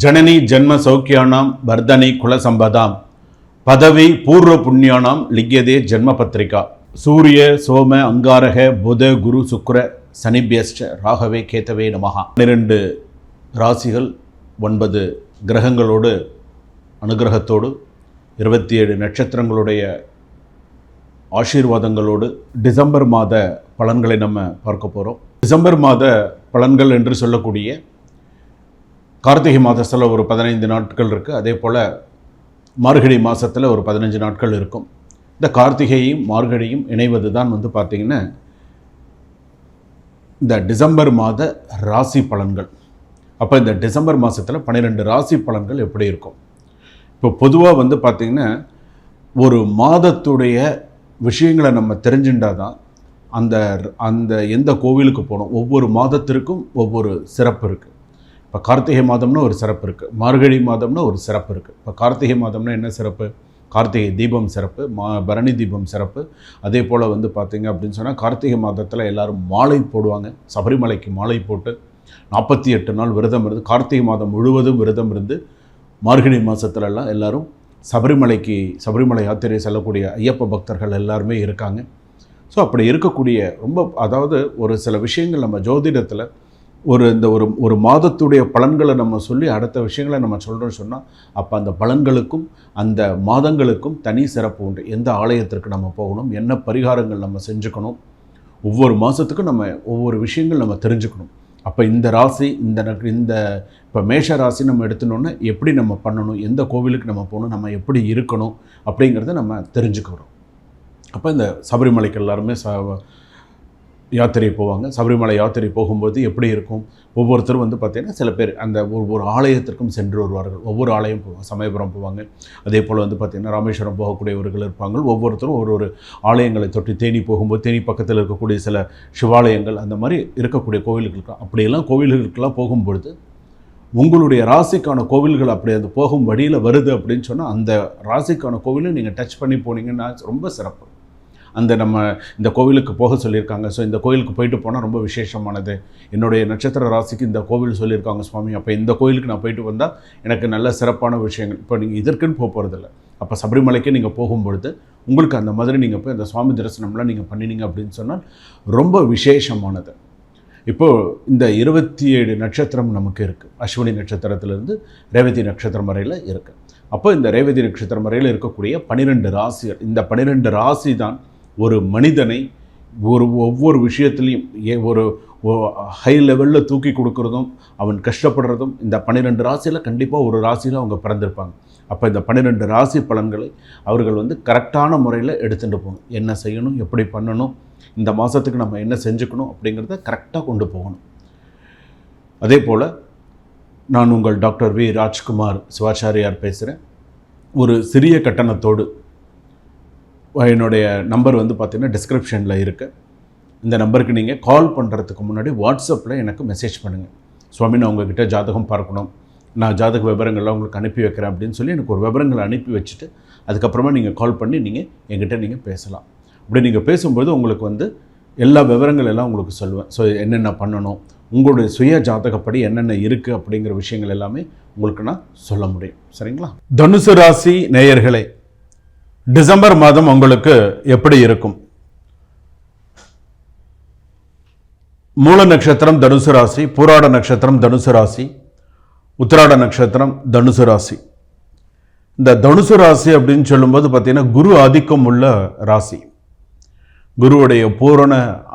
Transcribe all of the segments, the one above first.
ஜனனி ஜன்ம சௌக்கியானாம் வர்தனி குலசம்பதாம் பதவி பூர்வ புண்ணியானாம் லிக்யதே ஜன்ம பத்திரிகா. சூரிய சோம அங்காரக புத குரு சுக்ர சனிபியஸ்ட ராகவே கேத்தவே நமஹா. 12 ராசிகள் 9 கிரகங்களோடு அனுகிரகத்தோடு 27 நட்சத்திரங்களுடைய ஆசீர்வாதங்களோடு டிசம்பர் மாத பலன்களை நம்ம பார்க்க போகிறோம். டிசம்பர் மாத பலன்கள் என்று சொல்லக்கூடிய கார்த்திகை மாதத்தில் ஒரு 15 நாட்கள் இருக்குது. அதே போல் மார்கழி மாதத்தில் ஒரு 15 நாட்கள் இருக்கும். இந்த கார்த்திகையும் மார்கழியும் இணைவது தான் பார்த்திங்கன்னா இந்த டிசம்பர் மாத ராசி பலன்கள். அப்போ இந்த டிசம்பர் மாதத்தில் 12 ராசி பலன்கள் எப்படி இருக்கும்? இப்போ பொதுவாக பார்த்திங்கன்னா ஒரு மாதத்துடைய விஷயங்களை நம்ம தெரிஞ்சுட்டால் தான் அந்த எந்த கோவிலுக்கு போகணும், ஒவ்வொரு மாதத்திற்கும் ஒவ்வொரு சிறப்பு இருக்குது. இப்போ கார்த்திகை மாதம்னா ஒரு சிறப்பு இருக்குது, மார்கழி மாதம்னா ஒரு சிறப்பு இருக்குது. இப்போ கார்த்திகை மாதம்னா என்ன சிறப்பு? கார்த்திகை தீபம் சிறப்பு, பரணி தீபம் சிறப்பு. அதே போல் பார்த்திங்க அப்படின்னு சொன்னால் கார்த்திகை மாதத்தில் எல்லோரும் மாலை போடுவாங்க. சபரிமலைக்கு மாலை போட்டு 48 நாள் விரதம் இருந்து கார்த்திகை மாதம் முழுவதும் விரதம் இருந்து மார்கழி மாதத்துலலாம் எல்லோரும் சபரிமலை யாத்திரை செல்லக்கூடிய ஐயப்ப பக்தர்கள் எல்லாருமே இருக்காங்க. ஸோ அப்படி இருக்கக்கூடிய அதாவது ஒரு சில விஷயங்கள் நம்ம ஜோதிடத்தில் ஒரு மாதத்துடைய பலன்களை நம்ம சொல்லி அடுத்த விஷயங்களை நம்ம சொல்கிறோன்னு சொன்னால் அப்போ அந்த பலன்களுக்கும் அந்த மாதங்களுக்கும் தனி சிறப்பு உண்டு. எந்த ஆலயத்திற்கு நம்ம போகணும், என்ன பரிகாரங்கள் நம்ம செஞ்சுக்கணும், ஒவ்வொரு மாதத்துக்கும் நம்ம ஒவ்வொரு விஷயங்கள் நம்ம தெரிஞ்சுக்கணும். அப்போ இந்த ராசி இந்த இப்போ மேஷ ராசி நம்ம எடுத்துனோன்னா எப்படி நம்ம பண்ணணும், எந்த கோவிலுக்கு நம்ம போகணும், நம்ம எப்படி இருக்கணும் அப்படிங்கிறத நம்ம தெரிஞ்சுக்கிறோம். அப்போ இந்த சபரிமலைக்கு எல்லாருமே யாத்திரை போவாங்க. சபரிமலை யாத்திரை போகும்போது எப்படி இருக்கும்? ஒவ்வொருத்தரும் பார்த்திங்கன்னா சில பேர் அந்த ஒவ்வொரு ஆலயத்திற்கும் சென்று வருவார்கள். ஒவ்வொரு ஆலயம் போவாங்க. சமயபுரம் போவாங்க. அதே போல் பார்த்திங்கன்னா ராமேஸ்வரம் போகக்கூடியவர்கள் இருப்பாங்க. ஒவ்வொருத்தரும் ஒரு ஆலயங்களை தொட்டு தேனி போகும்போது தேனி பக்கத்தில் இருக்கக்கூடிய சில சிவாலயங்கள் அந்த மாதிரி இருக்கக்கூடிய கோவில்களுக்கு அப்படியெல்லாம் கோவில்களுக்கெல்லாம் போகும்பொழுது உங்களுடைய ராசிக்கான கோவில்கள் அப்படி அது போகும் வழியில் வருது அப்படின்னு சொன்னால் அந்த ராசிக்கான கோவிலை நீங்கள் டச் பண்ணி போனீங்கன்னா ரொம்ப சிறப்பு. இந்த கோவிலுக்கு போக சொல்லியிருக்காங்க, ஸோ இந்த கோவிலுக்கு போயிட்டு போனால் ரொம்ப விசேஷமானது, என்னுடைய நட்சத்திர ராசிக்கு இந்த கோவில் சொல்லியிருக்காங்க சுவாமி, அப்போ இந்த கோவிலுக்கு நான் போயிட்டு வந்தால் எனக்கு நல்ல சிறப்பான விஷயங்கள். இப்போ நீங்கள் இதற்குன்னு போகிறதில்ல. அப்போ சபரிமலைக்கு நீங்கள் போகும்பொழுது உங்களுக்கு அந்த மாதிரி நீங்கள் போய் அந்த சுவாமி தரிசனம்லாம் நீங்கள் பண்ணினீங்க அப்படின்னு சொன்னால் ரொம்ப விசேஷமானது. இப்போது இந்த 27 நட்சத்திரம் நமக்கு இருக்குது. அஸ்வினி நட்சத்திரத்திலிருந்து ரேவதி நட்சத்திரம் வரையில் இருக்குது. அப்போ இந்த ரேவதி நட்சத்திரம் வரையில் இருக்கக்கூடிய 12 ராசிகள், இந்த 12 ராசி தான் ஒரு மனிதனை ஒவ்வொரு விஷயத்துலையும் ஒரு ஹை லெவலில் தூக்கி கொடுக்குறதும் அவன் கஷ்டப்படுறதும் இந்த 12 ராசியில் கண்டிப்பாக ஒரு ராசியில் அவங்க பிறந்திருப்பாங்க. அப்போ இந்த 12 ராசி பலன்களை அவர்கள் கரெக்டான முறையில் எடுத்துகிட்டு போகணும். என்ன செய்யணும், எப்படி பண்ணணும், இந்த மாதத்துக்கு நம்ம என்ன செஞ்சுக்கணும் அப்படிங்கிறத கரெக்டாக கொண்டு போகணும். அதே போல் நான் உங்கள் டாக்டர் வி ராஜ்குமார் சிவாச்சாரியார் பேசுகிறேன். ஒரு சிறிய கட்டணத்தோடு என்னுடைய நம்பர் பார்த்திங்கன்னா டிஸ்கிரிப்ஷனில் இருக்குது. இந்த நம்பருக்கு நீங்கள் கால் பண்ணுறதுக்கு முன்னாடி வாட்ஸ்அப்பில் எனக்கு மெசேஜ் பண்ணுங்கள். சுவாமி, நான் உங்கள்கிட்ட ஜாதகம் பார்க்கணும், நான் ஜாதக விவரங்கள்லாம் உங்களுக்கு அனுப்பி வைக்கிறேன் அப்படின்னு சொல்லி எனக்கு ஒரு விவரங்களை அனுப்பி வச்சுட்டு அதுக்கப்புறமா நீங்கள் கால் பண்ணி என்கிட்ட நீங்கள் பேசலாம். அப்படி நீங்கள் பேசும்போது உங்களுக்கு எல்லா விவரங்கள் எல்லாம் உங்களுக்கு சொல்லுவேன். ஸோ என்னென்ன பண்ணணும், உங்களுடைய சுய ஜாதகப்படி என்னென்ன இருக்குது அப்படிங்கிற விஷயங்கள் எல்லாமே உங்களுக்கு நான் சொல்ல முடியும். சரிங்களா? தனுசு ராசி நேயர்களே, டிசம்பர் மாதம் உங்களுக்கு எப்படி இருக்கும்? மூல நட்சத்திரம் தனுசு ராசி, பூராட நட்சத்திரம் தனுசு ராசி, உத்திராட நட்சத்திரம் தனுசு ராசி. இந்த தனுசு ராசி அப்படின்னு சொல்லும்போது பார்த்தீங்கன்னா குரு ஆதிக்கம் உள்ள ராசி, குருவுடைய பூரண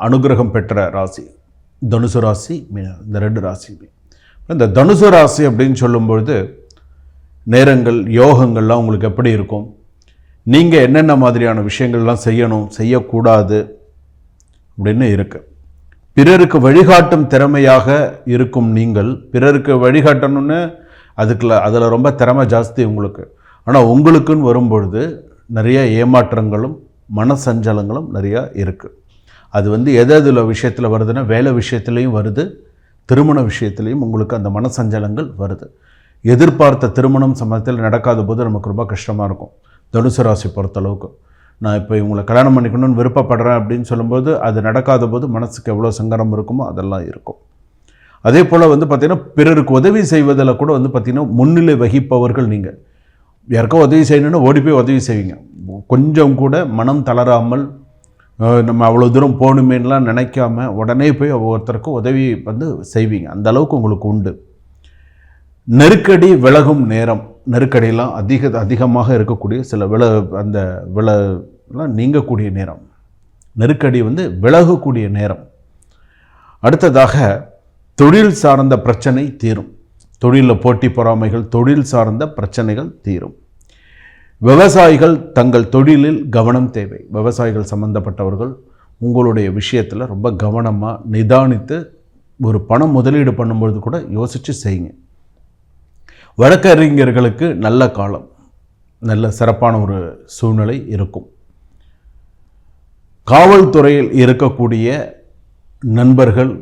அனுகிரகம் பெற்ற ராசி தனுசு ராசி. இந்த 2 ராசி, இந்த தனுசு ராசி அப்படின்னு சொல்லும்பொழுது நேரங்கள் யோகங்கள்லாம் உங்களுக்கு எப்படி இருக்கும், நீங்கள் என்னென்ன மாதிரியான விஷயங்கள்லாம் செய்யணும், செய்யக்கூடாது அப்படின்னு இருக்குது. பிறருக்கு வழிகாட்டும் திறமையாக இருக்கும் நீங்கள். பிறருக்கு வழிகாட்டணும்னு அதில் ரொம்ப திறமை ஜாஸ்தி உங்களுக்கு. ஆனால் உங்களுக்குன்னு வரும்பொழுது நிறைய ஏமாற்றங்களும் மனசஞ்சலங்களும் நிறையா இருக்குது. அது எதில் விஷயத்தில் வருதுன்னா வேலை விஷயத்துலேயும் வருது, திருமண விஷயத்துலேயும் உங்களுக்கு அந்த மனசஞ்சலங்கள் வருது. எதிர்பார்த்த திருமணம் சமயத்தில் நடக்காத போது நமக்கு ரொம்ப கஷ்டமாக இருக்கும். தனுசு ராசி பொறுத்தளவுக்கு நான் இப்போ இவங்களை கல்யாணம் பண்ணிக்கணும்னு விருப்பப்படுறேன் அப்படின்னு சொல்லும்போது அது நடக்காத போது மனசுக்கு எவ்வளோ சங்கடம் இருக்குமோ அதெல்லாம் இருக்கும். அதே போல் வந்து பார்த்திங்கன்னா பிறருக்கு உதவி செய்வதில் கூட வந்து பார்த்திங்கன்னா முன்னிலை வகிப்பவர்கள் நீங்கள். யாருக்கோ உதவி செய்யணுன்னா ஓடி போய் உதவி செய்வீங்க. கொஞ்சம் கூட மனம் தளராமல் நம்ம அவ்வளோ தூரம் போகணுமேலாம் நினைக்காம உடனே போய் ஒவ்வொருத்தருக்கும் உதவி வந்து செய்வீங்க. அந்த அளவுக்கு உங்களுக்கு உண்டு. நெருக்கடி விலகும் நேரம். நெருக்கடியெல்லாம் அதிகமாக இருக்கக்கூடிய சில அந்த விலலாம் நீங்கக்கூடிய நேரம். நெருக்கடி வந்து விலகக்கூடிய நேரம். அடுத்ததாக தொழில் சார்ந்த பிரச்சனை தீரும். தொழிலில் போட்டி பொறாமைகள், தொழில் சார்ந்த பிரச்சனைகள் தீரும். விவசாயிகள் தங்கள் தொழிலில் கவனம் தேவை. விவசாயிகள் சம்பந்தப்பட்டவர்கள் உங்களுடைய விஷயத்தில் ரொம்ப கவனமாக நிதானித்து ஒரு பணம் முதலீடு பண்ணும்பொழுது கூட யோசித்து செய்யுங்க. வழக்கறிஞர்களுக்கு நல்ல காலம், நல்ல சிறப்பான ஒரு சூழ்நிலை இருக்கும். காவல்துறையில் இருக்கக்கூடிய நண்பர்கள்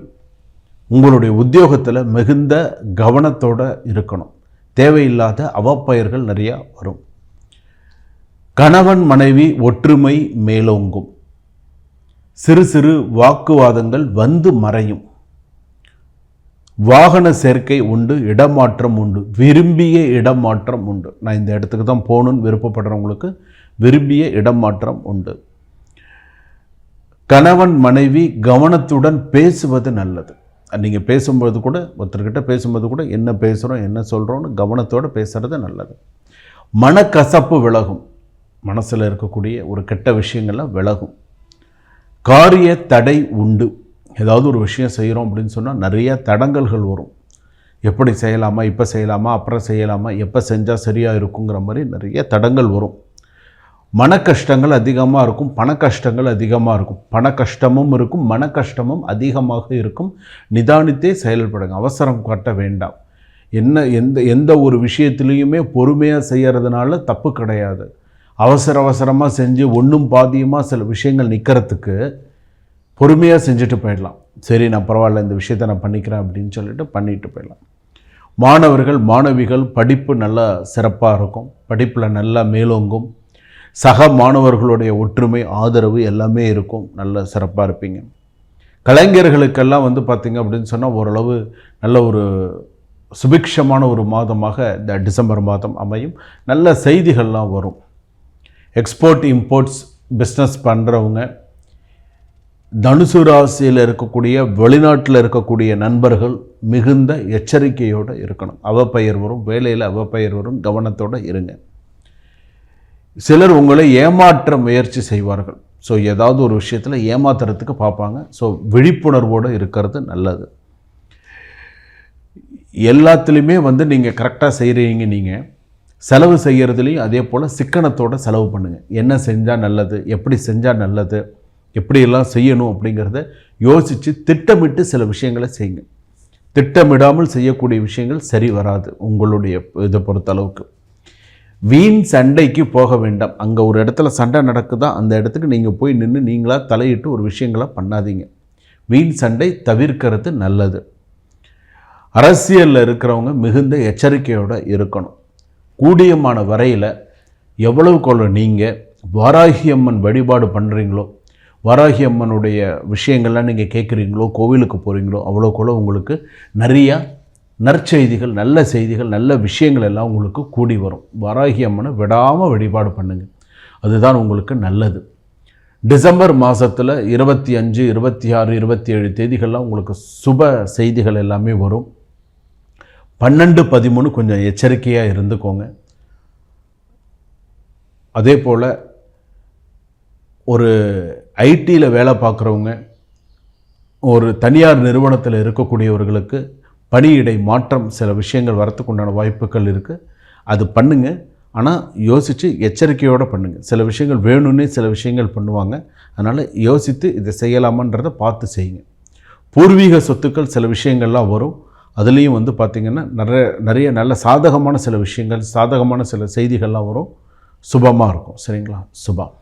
உங்களுடைய உத்தியோகத்தில் மிகுந்த கவனத்தோடு இருக்கணும். தேவையில்லாத அவப்பெயர்கள் நிறையா வரும். கணவன் மனைவி ஒற்றுமை மேலோங்கும். சிறு சிறு வாக்குவாதங்கள் வந்து மறையும். வாகன சேர்க்கை உண்டு, இடமாற்றம் உண்டு, விரும்பிய இடமாற்றம் உண்டு. நான் இந்த இடத்துக்கு தான் போகணுன்னு விருப்பப்படுறவங்களுக்கு விரும்பிய இடமாற்றம் உண்டு. கணவன் மனைவி கவனத்துடன் பேசுவது நல்லது. நீங்கள் பேசும்போது கூட ஒருத்தர்கிட்ட பேசும்போது கூட என்ன பேசுகிறோம் என்ன சொல்கிறோன்னு கவனத்தோடு பேசுகிறது நல்லது. மனக்கசப்பு விலகும். மனசில் இருக்கக்கூடிய ஒரு கெட்ட விஷயங்கள்லாம் விலகும். காரிய தடை உண்டு. ஏதாவது ஒரு விஷயம் செய்கிறோம் அப்படின்னு சொன்னால் நிறைய தடங்கல்கள் வரும். எப்படி செய்யலாமா, இப்போ செய்யலாமா, அப்புறம் செய்யலாமா, எப்போ செஞ்சால் சரியாக இருக்குங்கிற மாதிரி நிறைய தடங்கள் வரும். மன கஷ்டங்கள் அதிகமாக இருக்கும், பண கஷ்டங்கள் அதிகமாக இருக்கும். பண கஷ்டமும் இருக்கும், மன கஷ்டமும் அதிகமாக இருக்கும். நிதானித்தே செயல்படுங்க, அவசரம் காட்ட வேண்டாம். எந்த ஒரு விஷயத்துலேயுமே பொறுமையாக செய்கிறதுனால தப்பு கிடையாது. அவசரமாக செஞ்சு ஒன்றும் பாதியமாக சில விஷயங்கள் நிற்கிறதுக்கு பொறுமையாக செஞ்சுட்டு போயிடலாம். சரி, நான் பரவாயில்ல, இந்த விஷயத்தை நான் பண்ணிக்கிறேன் அப்படின்னு சொல்லிட்டு பண்ணிட்டு போயிடலாம். மாணவர்கள் மாணவிகள் படிப்பு நல்லா சிறப்பாக இருக்கும். படிப்பில் நல்லா மேலோங்கும். சக மாணவர்களுடைய ஒற்றுமை ஆதரவு எல்லாமே இருக்கும். நல்ல சிறப்பாக இருப்பீங்க. கலைஞர்களுக்கெல்லாம் வந்து பார்த்திங்க அப்படின்னு சொன்னால் ஓரளவு நல்ல ஒரு சுபிக்ஷமான ஒரு மாதமாக இந்த டிசம்பர் மாதம் அமையும். நல்ல செய்திகள்லாம் வரும். எக்ஸ்போர்ட் இம்போர்ட்ஸ் பிஸ்னஸ் பண்ணுறவங்க, தனுசு ராசியில் இருக்கக்கூடிய வெளிநாட்டில் இருக்கக்கூடிய நண்பர்கள் மிகுந்த எச்சரிக்கையோடு இருக்கணும். அவப்பெயர் வரும், வேலையில் அவப்பெயர் வரும், கவனத்தோடு இருங்க. சிலர் உங்களை ஏமாற்ற முயற்சி செய்வார்கள். ஸோ ஏதாவது ஒரு விஷயத்தில் ஏமாத்துறதுக்கு பார்ப்பாங்க. ஸோ விழிப்புணர்வோடு இருக்கிறது நல்லது. எல்லாத்துலேயுமே வந்து நீங்கள் கரெக்டாக செய்கிறீங்க. நீங்கள் செலவு செய்கிறதுலையும் அதே போல் சிக்கனத்தோடு செலவு பண்ணுங்கள். என்ன செஞ்சால் நல்லது, எப்படி செஞ்சால் நல்லது, எப்படியெல்லாம் செய்யணும் அப்படிங்கிறத யோசித்து திட்டமிட்டு சில விஷயங்களை செய்யுங்க. திட்டமிடாமல் செய்யக்கூடிய விஷயங்கள் சரி வராது. உங்களுடைய இதை பொறுத்தளவுக்கு வீண் சண்டைக்கு போக வேண்டாம். அங்கே ஒரு இடத்துல சண்டை நடக்குதா, அந்த இடத்துக்கு நீங்கள் போய் நின்று நீங்களாக தலையிட்டு ஒரு விஷயங்களை பண்ணாதீங்க. வீண் சண்டை தவிர்க்கிறது நல்லது. அரசியலில் இருக்கிறவங்க மிகுந்த எச்சரிக்கையோடு இருக்கணும். கூடியமான வரையில் எவ்வளவுக்கு நீங்கள் வாராகி அம்மன் வழிபாடு பண்ணுறீங்களோ, வாராகி அம்மனுடைய விஷயங்கள்லாம் நீங்கள் கேட்குறீங்களோ, கோவிலுக்கு போகிறீங்களோ, அவ்வளோக்குள்ள உங்களுக்கு நிறையா நற்செய்திகள், நல்ல செய்திகள், நல்ல விஷயங்கள் எல்லாம் உங்களுக்கு கூடி வரும். வாராகி அம்மனை விடாமல் வழிபாடு பண்ணுங்கள். அதுதான் உங்களுக்கு நல்லது. டிசம்பர் மாதத்தில் 25, 26, 27 தேதிகள்லாம் உங்களுக்கு சுப செய்திகள் எல்லாமே வரும். 12, 13 கொஞ்சம் எச்சரிக்கையாக இருந்துக்கோங்க. அதே போல் ஒரு ஐடியில் வேலை பார்க்குறவங்க, ஒரு தனியார் நிறுவனத்தில் இருக்கக்கூடியவர்களுக்கு பணியிடை மாற்றம் சில விஷயங்கள் வரத்துக்கு உண்டான வாய்ப்புகள் இருக்குது. அது பண்ணுங்கள். ஆனால் யோசித்து எச்சரிக்கையோடு பண்ணுங்கள். சில விஷயங்கள் வேணும்னே சில விஷயங்கள் பண்ணுவாங்க. அதனால் யோசித்து இதை செய்யலாமான்றதை பார்த்து செய்யுங்க. பூர்வீக சொத்துக்கள் சில விஷயங்கள்லாம் வரும். அதுலேயும் வந்து பார்த்திங்கன்னா நிறைய நல்ல சாதகமான சில விஷயங்கள், சாதகமான சில செய்திகள்லாம் வரும். சுபமாக இருக்கும். சரிங்களா? சுபம்.